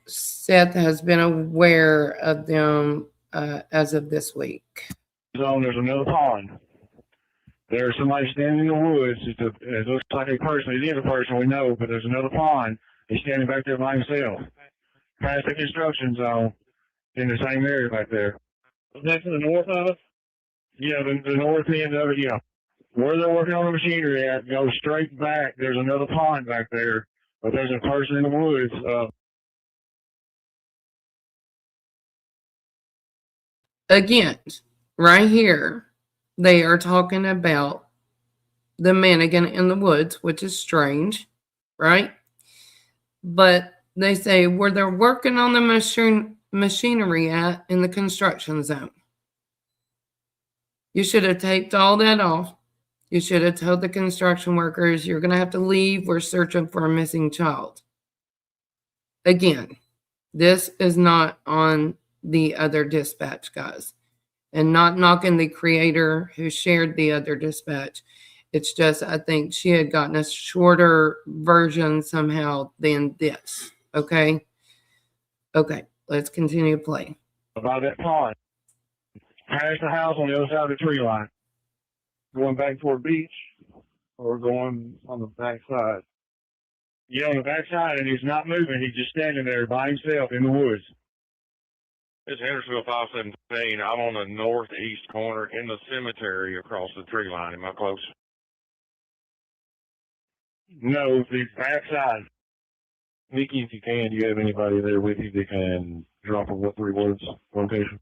Seth has been aware of them as of this week. zone, there's another pond. There's somebody standing in the woods. It looks like a person. It is a person we know, but there's another pond. He's standing back there by himself. Past the construction zone in the same area back there. Next to the north of us? Yeah, the north end of it, yeah. Where they're working on the machinery at, goes straight back. There's another pond back there, but there's a person in the woods. Again, right here, they are talking about the mannequin in the woods, which is strange, right? But they say where they're working on the machinery at in the construction zone. You should have taped all that off. You should have told the construction workers, you're going to have to leave. We're searching for a missing child. Again, this is not on the other dispatch, guys, and not knocking the creator who shared the other dispatch. It's just, I think she had gotten a shorter version somehow than this. Okay. Okay. Let's continue to play. About that pond. Past the house on the other side of the tree line. Going back toward the beach or going on the back side? Yeah, on the back side, and he's not moving. He's just standing there by himself in the woods. It's Hendersonville 517. I'm on the northeast corner in the cemetery across the tree line. Am I close? No, the back side. Nikki, if you can, do you have anybody there with you that can drop a what 3 words location?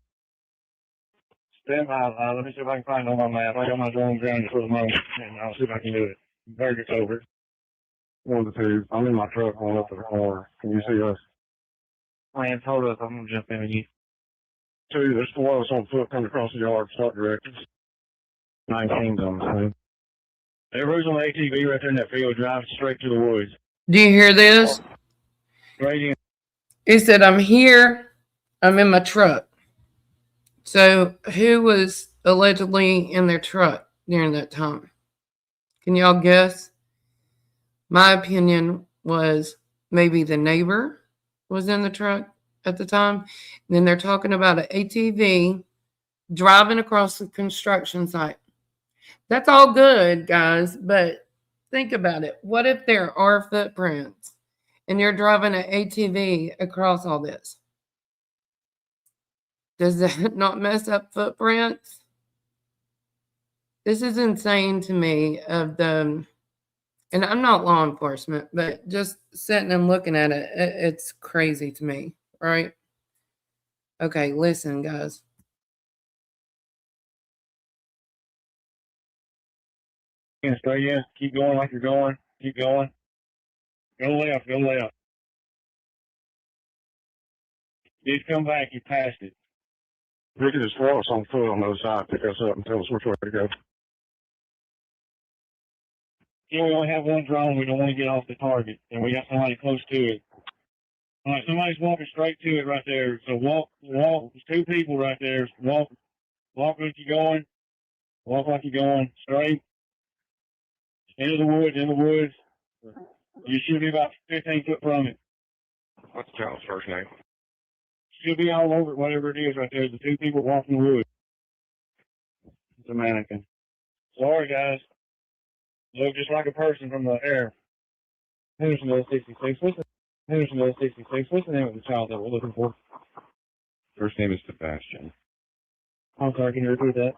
Stand by. Let me see if I can find it on my map. I got my drone grounded for the moment, and I'll see if I can do it. Burger's over. 1 to 2. I'm in my truck going up the corner. Can you see us? Lance, hold up. I'm going to jump in with you. 2, there's 4 of us on foot coming across the yard, start directions. 19's on the same. Everybody's on the ATV right there in that field, driving straight to the woods. Do you hear this? Right in. He said, I'm here. I'm in my truck. So who was allegedly in their truck during that time? Can y'all guess? My opinion was maybe the neighbor was in the truck at the time. And then they're talking about an ATV driving across the construction site. That's all good, guys, but think about it. What if there are footprints and you're driving an ATV across all this? Does that not mess up footprints? This is insane to me and I'm not law enforcement, but just sitting and looking at it, it's crazy to me, right? Okay, listen, guys. Straight in. Keep going like you're going. Keep going. Go left. Go left. Just come back. You passed it. Ricky, there's 4 of us on foot on the other side. Pick us up and tell us which way to go. Yeah, we only have one drone. We don't want to get off the target, and we got somebody close to it. All right, somebody's walking straight to it right there. So walk. There's 2 people right there. Walk like you're going. Walk like you're going straight. Into the woods. You should be about 15 foot from it. What's the child's first name? Should be all over it, whatever it is right there. The 2 people walking the woods. It's a mannequin. Sorry, guys. Look just like a person from the air. Hendersonville 66. Hendersonville 66. What's the name of the child that we're looking for? First name is Sebastian. I'm sorry, can you repeat that?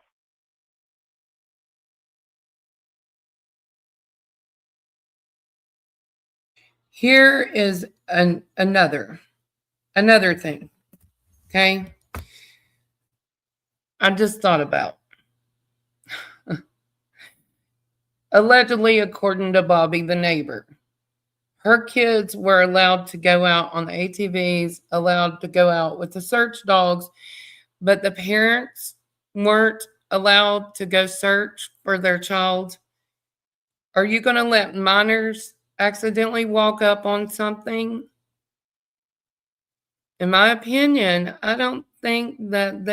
Here is another thing, okay? I just thought about. Allegedly, according to Bobby, the neighbor, her kids were allowed to go out on the ATVs, allowed to go out with the search dogs, but the parents weren't allowed to go search for their child. Are you going to let minors accidentally walk up on something? In my opinion, I don't think that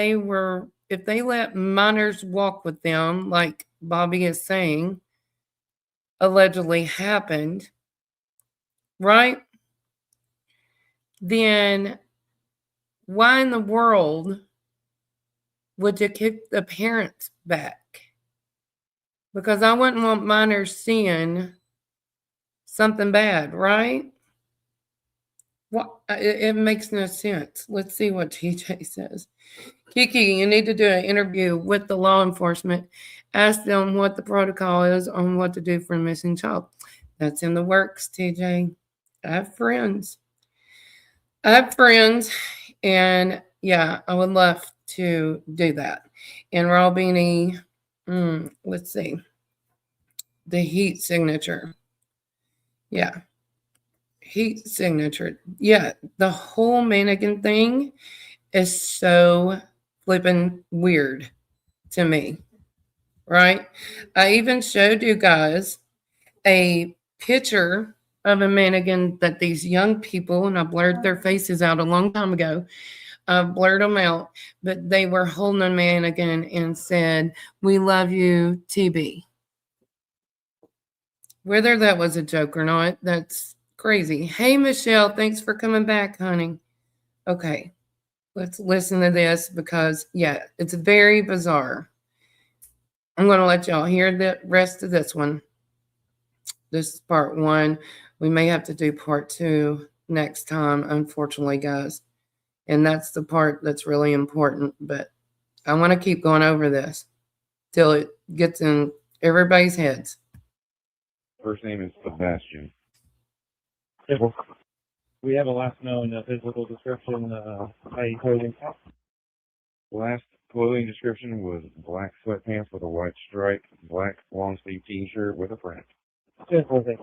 if they let minors walk with them, like Bobby is saying, allegedly happened, right? Then why in the world would you kick the parents back? Because I wouldn't want minors seeing something bad, right? What? It makes no sense. Let's see what TJ says. Kiki, you need to do an interview with the law enforcement. Ask them what the protocol is on what to do for a missing child. That's in the works, TJ. I have friends. And yeah, I would love to do that. And Robini, let's see, the heat signature. Yeah, heat signature. Yeah, the whole mannequin thing is so flippin' weird to me, right? I even showed you guys a picture of a mannequin that these young people, and I blurred their faces out a long time ago, blurred them out, but they were holding a mannequin and said, "We love you, TB." Whether that was a joke or not, that's crazy. Hey, Michelle, thanks for coming back, honey. Okay, let's listen to this because, yeah, it's very bizarre. I'm going to let y'all hear the rest of this one. This is part one. We may have to do part two next time, unfortunately, guys. And that's the part that's really important. But I want to keep going over this till it gets in everybody's heads. First name is Sebastian. We have a last known physical description, height, clothing. Last clothing description was black sweatpants with a white stripe, black long sleeve t-shirt with a print. Simple thing.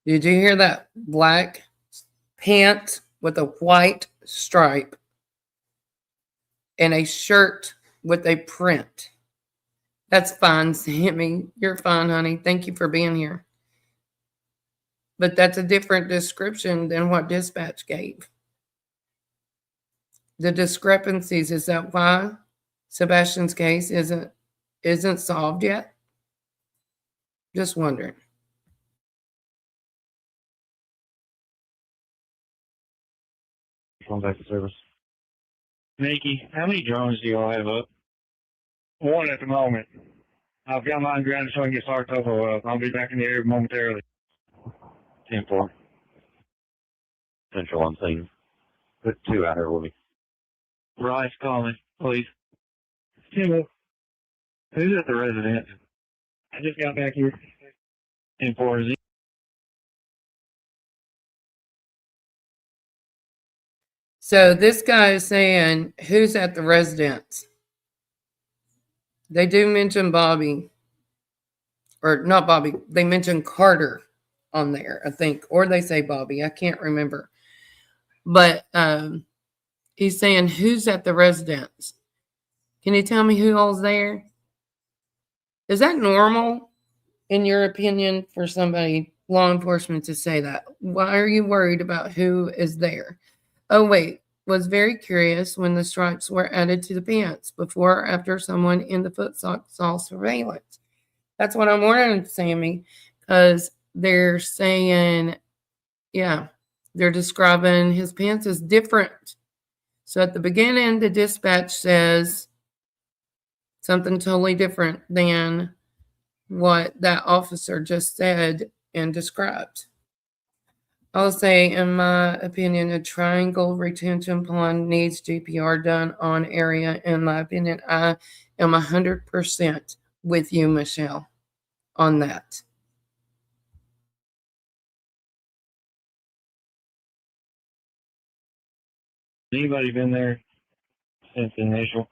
Did you hear that? Black pants with a white stripe and a shirt with a print. That's fine, Sammy. You're fine, honey. Thank you for being here. But that's a different description than what dispatch gave. The discrepancies, is that why Sebastian's case isn't solved yet? Just wondering. Contact service. Nikki, how many drones do y'all have up? One at the moment. I've got mine grounded so I can get Sartopo up. I'll be back in the area momentarily. 10-4. Central on scene. Put 2 out here with me. Rice, call me, please. Tim, who's at the residence? I just got back here. 10-4, is he? So this guy is saying, who's at the residence? They do mention Bobby, or not Bobby, they mention Carter on there, I think, or they say Bobby, I can't remember. But he's saying, who's at the residence? Can you tell me who all's there? Is that normal, in your opinion, for somebody, law enforcement, to say that? Why are you worried about who is there? Oh, wait, was very curious when the stripes were added to the pants, before or after someone in the foot saw surveillance. That's what I'm wondering, Sammy, because they're saying, yeah, they're describing his pants as different. So at the beginning, the dispatch says something totally different than what that officer just said and described. I'll say, in my opinion, a triangle retention pond needs GPR done on area. In my opinion, I am 100% with you, Michelle, on that. Anybody been there since the initial?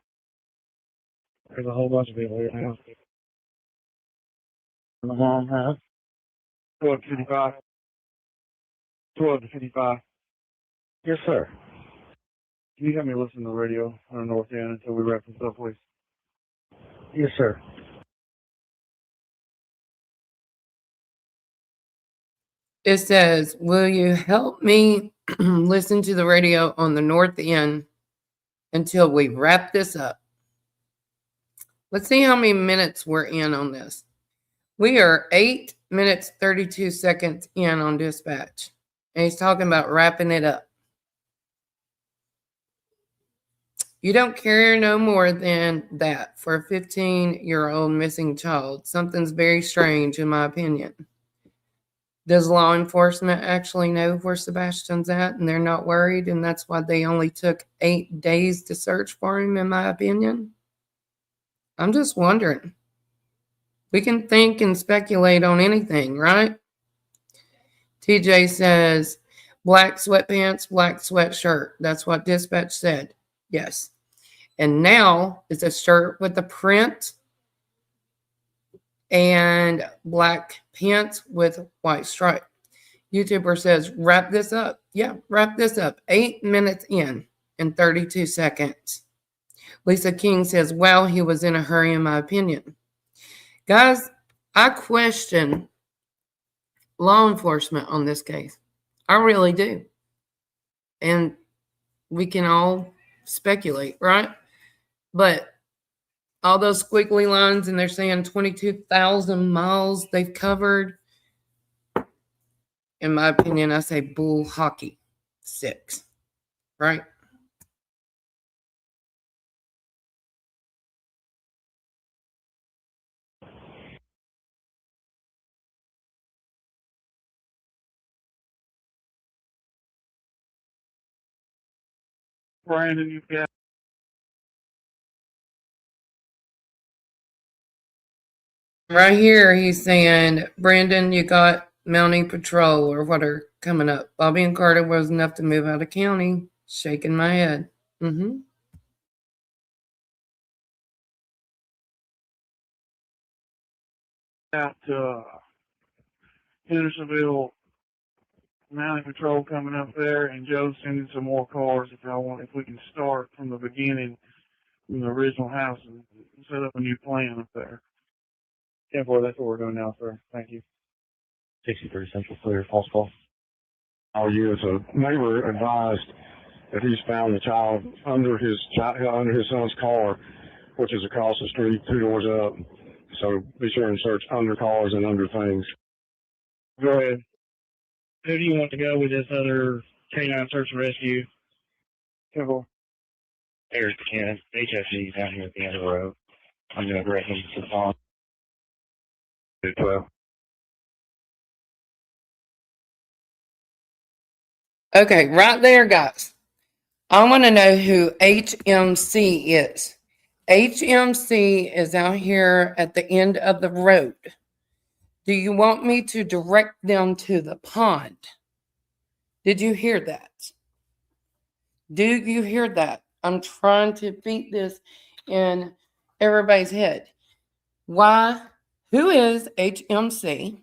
There's a whole bunch of people here now. My mom has. 12 to 55. 12 to 55. Yes, sir. Can you help me listen to the radio on the north end until we wrap this up, please? Yes, sir. It says, will you help me listen to the radio on the north end until we wrap this up? Let's see how many minutes we're in on this. We are 8 minutes, 32 seconds in on dispatch. And he's talking about wrapping it up. You don't care no more than that for a 15-year-old missing child. Something's very strange, in my opinion. Does law enforcement actually know where Sebastian's at and they're not worried, and that's why they only took 8 days to search for him, in my opinion? I'm just wondering. We can think and speculate on anything, right? TJ says, black sweatpants, black sweatshirt. That's what dispatch said. Yes. And now it's a shirt with a print and black pants with white stripe. YouTuber says, wrap this up. Yeah, wrap this up. 8 minutes in 32 seconds. Lisa King says, wow, he was in a hurry, in my opinion. Guys, I question law enforcement on this case. I really do. And we can all speculate, right? But all those squiggly lines, and they're saying 22,000 miles they've covered. In my opinion, I say bull hockey 6, right? Brandon, you've got. Right here, he's saying, Brandon, you got mounting patrol or what are coming up. Bobby and Carter was enough to move out of county. Shaking my head. Mm-hmm. Got Hendersonville mounting patrol coming up there, and Joe's sending some more cars if we can start from the beginning, from the original house, and set up a new plan up there. 10-4, that's what we're doing now, sir. Thank you. 63 Central Clear, false call. All units, a neighbor advised that he's found the child under his son's car, which is across the street, 2 doors up. So be sure and search under cars and under things. Go ahead. Who do you want to go with this other K9 search and rescue? 10-4. There's Buchanan, HFG down here at the end of the road. I'm going to direct him to the pond. 12. Okay, right there, guys. I want to know who HMC is. HMC is out here at the end of the road. Do you want me to direct them to the pond? Did you hear that? Do you hear that? I'm trying to beat this in everybody's head. Why? Who is HMC?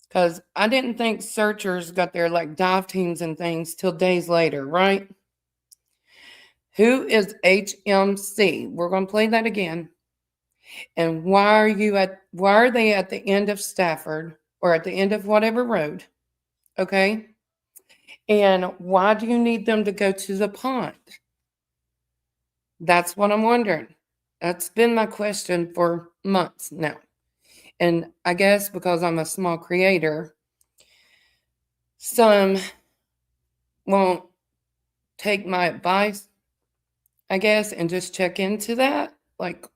Because I didn't think searchers got their like dive teams and things till days later, right? Who is HMC? We're going to play that again. And why are they at the end of Stafford or at the end of whatever road? Okay. And why do you need them to go to the pond? That's what I'm wondering. That's been my question for months now. And I guess because I'm a small creator, some won't take my advice, I guess, and just check into that. Like,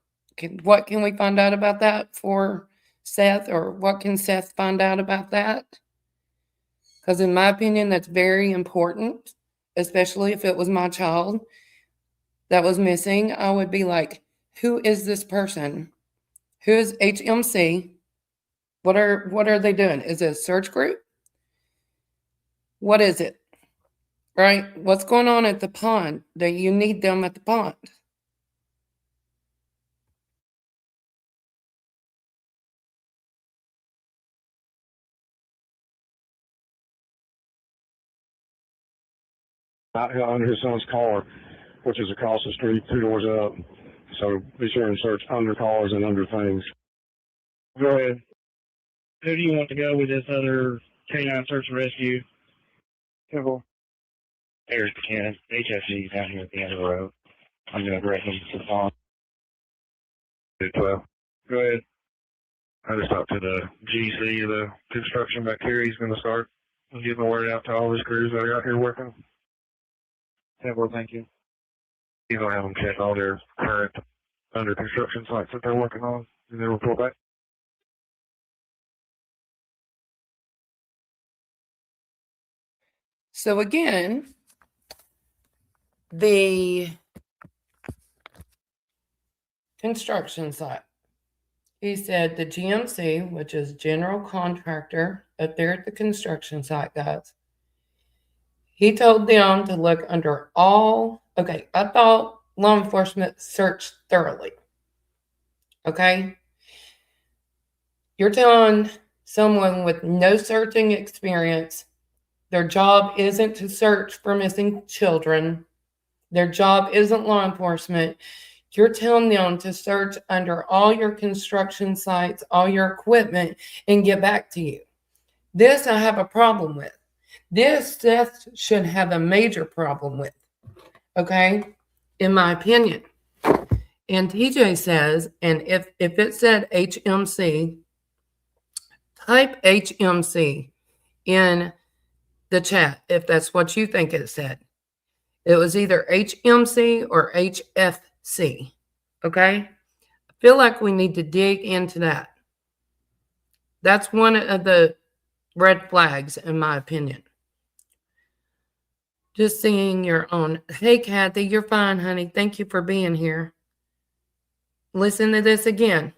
what can we find out about that for Seth, or what can Seth find out about that? Because in my opinion, that's very important, especially if it was my child that was missing. I would be like, who is this person? Who is HMC? What are they doing? Is it a search group? What is it? Right? What's going on at the pond that you need them at the pond? Out here under his son's car, which is across the street, 2 doors up. So be sure and search under cars and under things. Go ahead. Who do you want to go with this other K9 search and rescue? 10-4. There's Buchanan, HFG down here at the end of the road. I'm going to direct him to the pond. 12. Go ahead. I just talked to the GC of the construction back here. He's going to start getting the word out to all his crews that are out here working. 10-4, thank you. He's going to have them check all their current under construction sites that they're working on, and then report back. So again, the construction site He said the GMC, which is general contractor up there at the construction site, guys, he told them to look under all. Okay, I thought law enforcement searched thoroughly. Okay? You're telling someone with no searching experience their job isn't to search for missing children. Their job isn't law enforcement. You're telling them to search under all your construction sites, all your equipment, and get back to you. This I have a problem with. This Seth should have a major problem with, okay, in my opinion. And TJ says, and if it said HMC, type HMC in the chat if that's what you think it said. It was either HMC or HFC, okay? I feel like we need to dig into that. That's one of the red flags, in my opinion. Just seeing your own. Hey, Kathy, you're fine, honey. Thank you for being here. Listen to this again.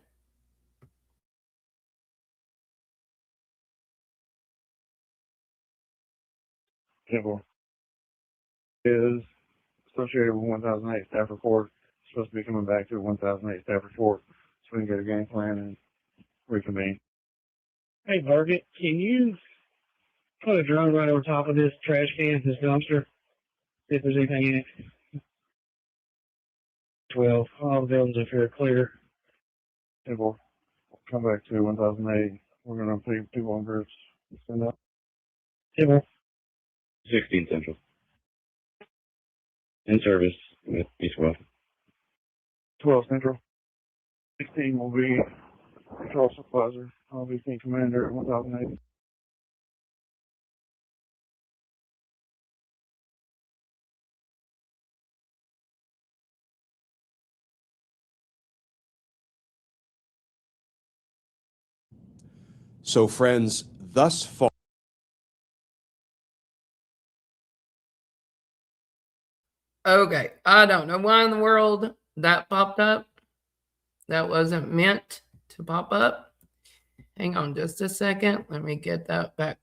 Temple is associated with 1008 staff report. Supposed to be coming back to 1008 staff report so we can get a game plan and reconvene. Hey, Burgett, can you put a drone right over top of this trash can, this dumpster, see if there's anything in it? 12. All the buildings up here are clear. Temple, come back to 1008. We're going to put people in groups. Send up. Temple. 16 Central. In service with East 12. 12 Central. 16 will be patrol supervisor. I'll be team commander at 1008. So, friends, thus far. Okay, I don't know why in the world that popped up. That wasn't meant to pop up. Hang on just a second. Let me get that back.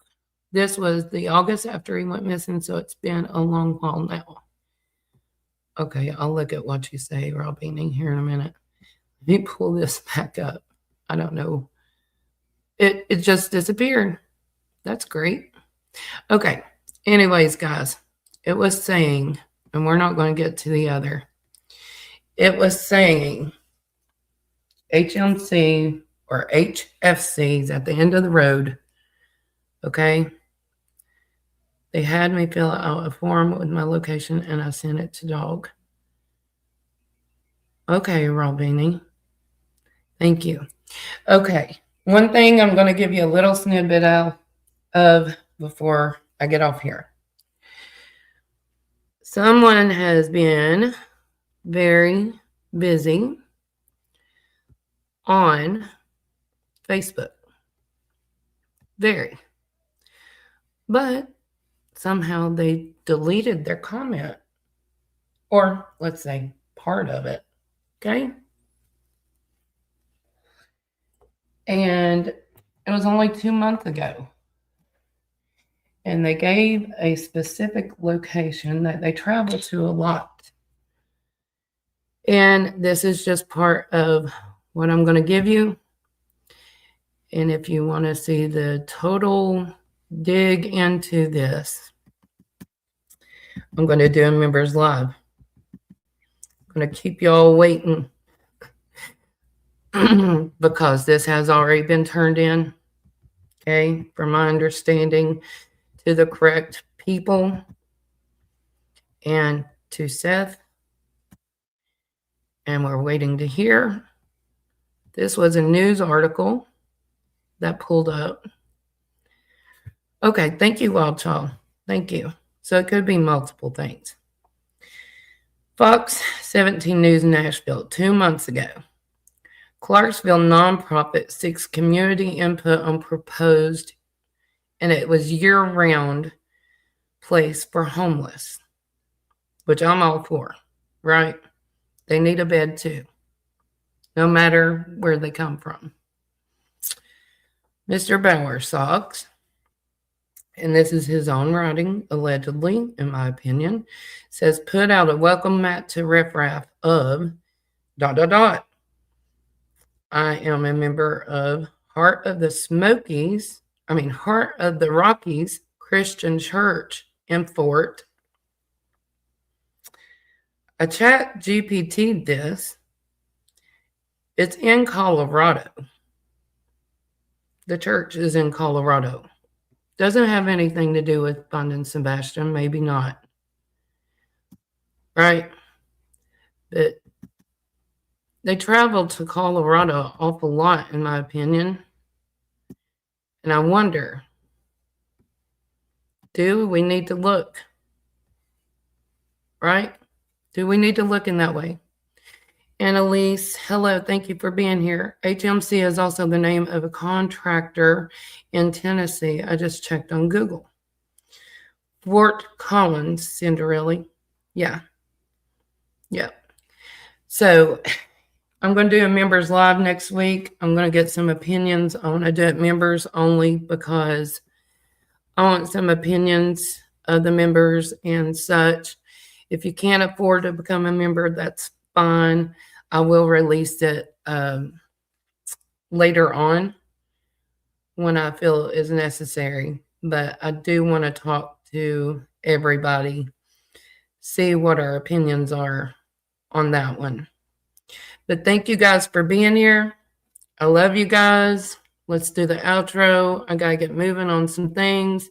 This was the August after he went missing, so it's been a long while now. Okay, I'll look at what you say, Robini, here in a minute. Let me pull this back up. I don't know. It just disappeared. That's great. Okay. Anyways, guys, it was saying, and we're not going to get to the other. It was saying HMC or HFCs at the end of the road. Okay. They had me fill out a form with my location and I sent it to Dog. Okay, Robini. Thank you. Okay. One thing I'm going to give you a little snippet of before I get off here. Someone has been very busy on Facebook. Very. But somehow they deleted their comment. Or let's say part of it. Okay? And it was only 2 months ago. And they gave a specific location that they travel to a lot. And this is just part of what I'm going to give you. And if you want to see the total dig into this, I'm going to do a members live. I'm going to keep y'all waiting because this has already been turned in. Okay, from my understanding, to the correct people and to Seth. And we're waiting to hear. This was a news article that pulled up. Okay, thank you, Wild Child. Thank you. So it could be multiple things. Fox 17 News Nashville, 2 months ago. Clarksville nonprofit seeks community input on proposed, and it was year-round place for homeless, which I'm all for, right? They need a bed too. no matter where they come from. Mr. Bowersox, and this is his own writing, allegedly, in my opinion, says, put out a welcome mat to riffraff of ... I am a member of Heart of the Rockies Christian Church in Fort. I chat GPT'd this. It's in Colorado. The church is in Colorado. Doesn't have anything to do with finding Sebastian, maybe not. Right? But they traveled to Colorado an awful lot, in my opinion. And I wonder, do we need to look? Right? Do we need to look in that way? Annalise, hello, thank you for being here. HMC is also the name of a contractor in Tennessee. I just checked on Google. Fort Collins, Cinderella. Yeah. So I'm going to do a members live next week. I'm going to get some opinions. I want to do it members only because I want some opinions of the members and such. If you can't afford to become a member, that's fine. I will release it later on when I feel is necessary. But I do want to talk to everybody, see what our opinions are on that one. But thank you guys for being here. I love you guys. Let's do the outro. I got to get moving on some things.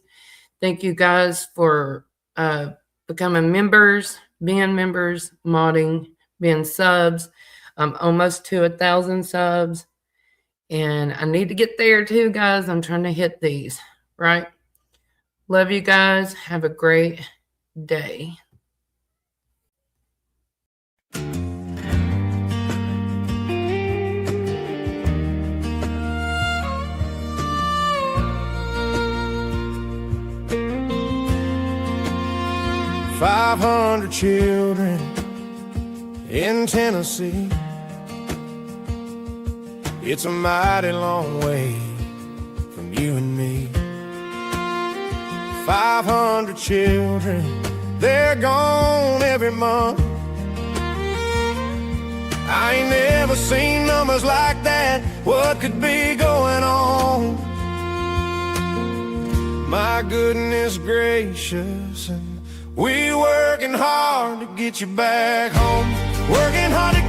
Thank you guys for becoming members, being members, modding, being subs. I'm almost to 1,000 subs. And I need to get there too, guys. I'm trying to hit these, right? Love you guys. Have a great day. $500 children in Tennessee. It's a mighty long way from you and me. 500 children, they're gone every month. I ain't never seen numbers like that. What could be going on? My goodness gracious, and we working hard to get you back home. Working hard to